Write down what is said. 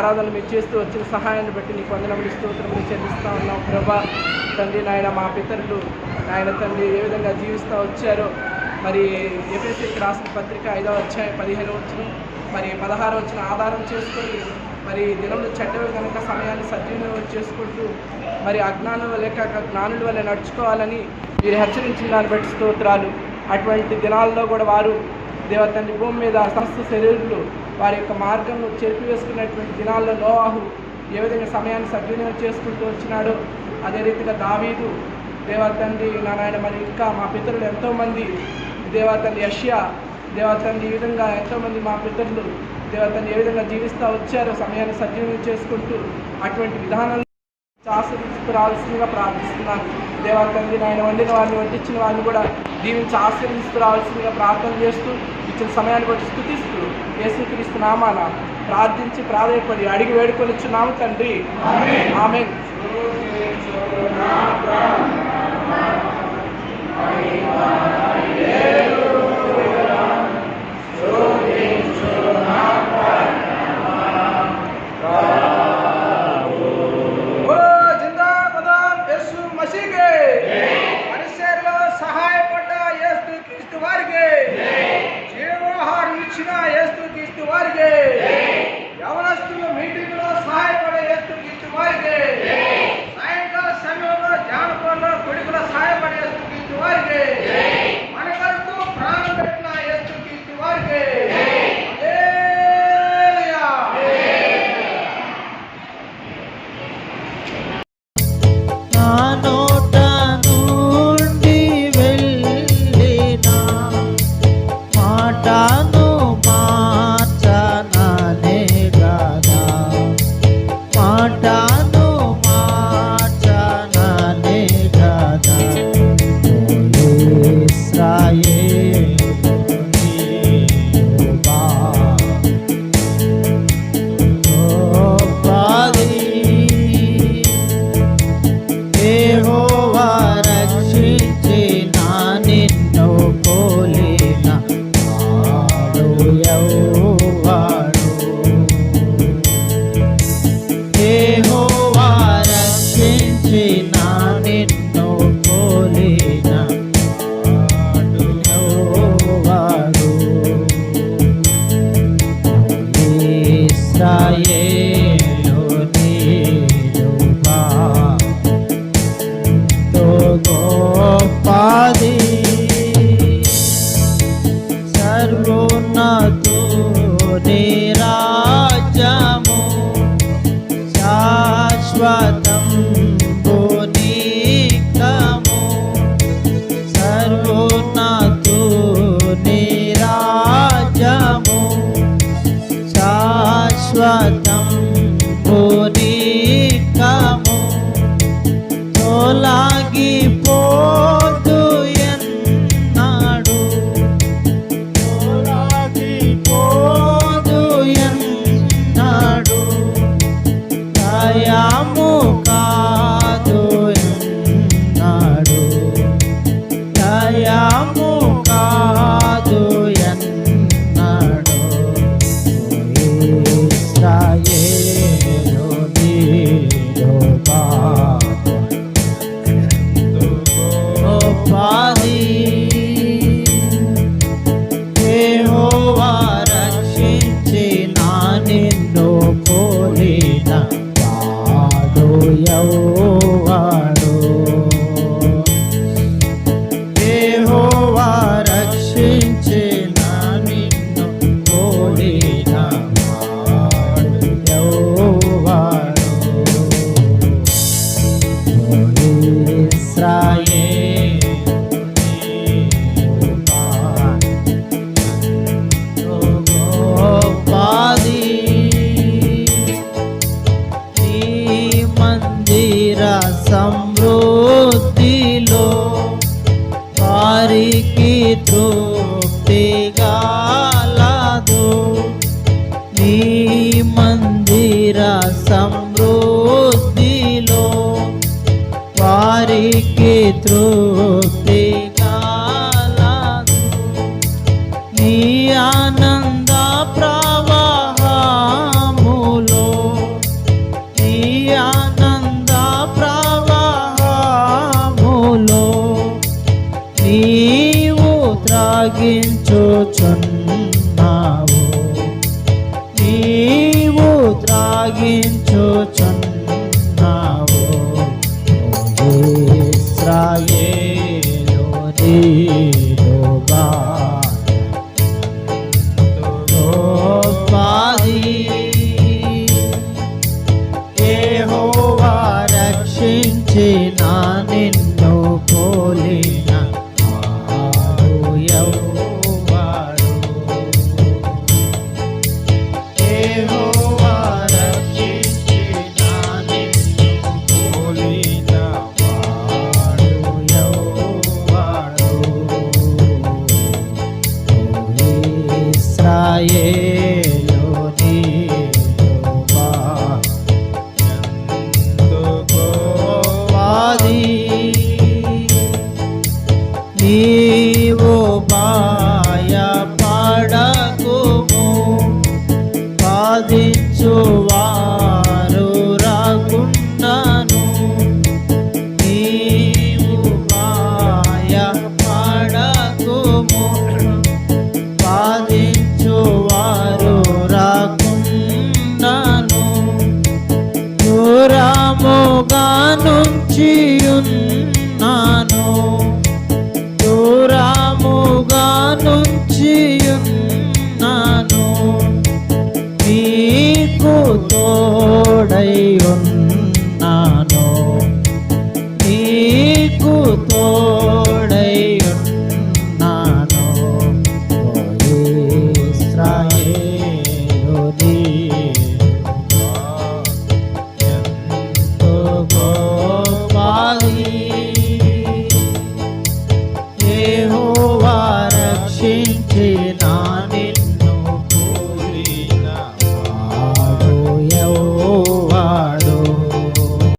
ఆరాధనలు మీరు చేస్తూ వచ్చిన సహాయాన్ని బట్టి నీకు వందనములు స్తోత్రములు చెల్లిస్తూ ఉన్నాం ప్రభా. తండ్రి నాయన మా పితరులు నాయన తండ్రి ఏ విధంగా జీవిస్తూ వచ్చారో మరి ఎఫెసీయులకు రాసిన పత్రిక 5వ అధ్యాయం 15వ వచనం మరి 16వ వచనం ఆధారం చేసుకొని మరి దినములు చెడ్డవి కనుక సమయాన్ని సద్వినియోగం చేసుకుంటూ మరి అజ్ఞానుల లేక జ్ఞానుల వల్ల నడుచుకోవాలని మీరు హెచ్చరించిన దాన్ని బట్టి స్తోత్రాలు. అటువంటి దినాల్లో కూడా వారు దేవతండ్రి భూమి మీద సమస్త శరీరులు వారి యొక్క మార్గంలో చెరిపివేసుకున్నటువంటి దినాల్లో నోవాహు ఏ విధంగా సమయాన్ని సద్వినియోగం చేసుకుంటూ వచ్చినాడో అదే రీతిగా దావీదు దేవతండ్రి నారాయణ మరి ఇంకా మా పితరులు ఎంతోమంది దేవతండ్రి యెషయా దేవతండ్రి ఈ విధంగా ఎంతోమంది మా పితరులు దేవతండ్రి ఏ విధంగా జీవిస్తూ వచ్చారో సమయాన్ని సద్వినియోగం చేసుకుంటూ అటువంటి విధానాలు ఆశీర్వదించుకురావాల్సిందిగా ప్రార్థిస్తున్నాను. దేవతండ్రి నాయన వండిన వారిని వడ్డించిన వారిని కూడా దీవించి ఆశీర్వదించుకురావాల్సిందిగా ప్రార్థన చేస్తూ ఇచ్చిన సమయాన్ని బట్టి స్తుతిస్తూ యేసుక్రీస్తు నామాన ప్రార్థించి ప్రాధాయపడి అడిగి వేడుకొనిచ్చున్నాము తండ్రి, ఆమేన్. యవనస్తులు మీటింగ్లో సహాయపడే యేసుక్రీస్తు వారికి, సాయంకాల సమయంలో జానపంలో కొడుకుల సహాయపడే యేసుక్రీస్తు వారికి, మన కొరకు ప్రాణం పెట్టిన యేసుక్రీస్తు వారికి సమృద్ధిలో వారికి తృప్తిగాలదు. నీ మందిర సమృద్ధిలో వారికి తృప్తిగాలదు. నీ ఆనంద ప్రవాహములో త్రాగించుచున్నావు నీవు త్రాగించుచున్నావు ఓ ఇశ్రాయేలు నీరుగా యెహోవా రక్షించిన నిన్ను పోలిన వాడు ఎవరు? యెహోవా రక్షించిన నిన్ను పోలిన వాడు ఎవరు? ఓ ఇశ్రాయేలు నీరుగా నీవు భయపడకుము బాధించువారు రాకుండాను నీవు భయపడకుము బాధించువారు రాకుండాను దూరముగా నుంచి ఉన్నాను దూరముగా నుంచి ఉన్నాను నీకు తోడై ఉన్నాను నీకు తోడై ఉన్నాను ఓ ఇశ్రాయేలు నీరుగా ఎంతో గొప్పది యెహోవా రక్షించిన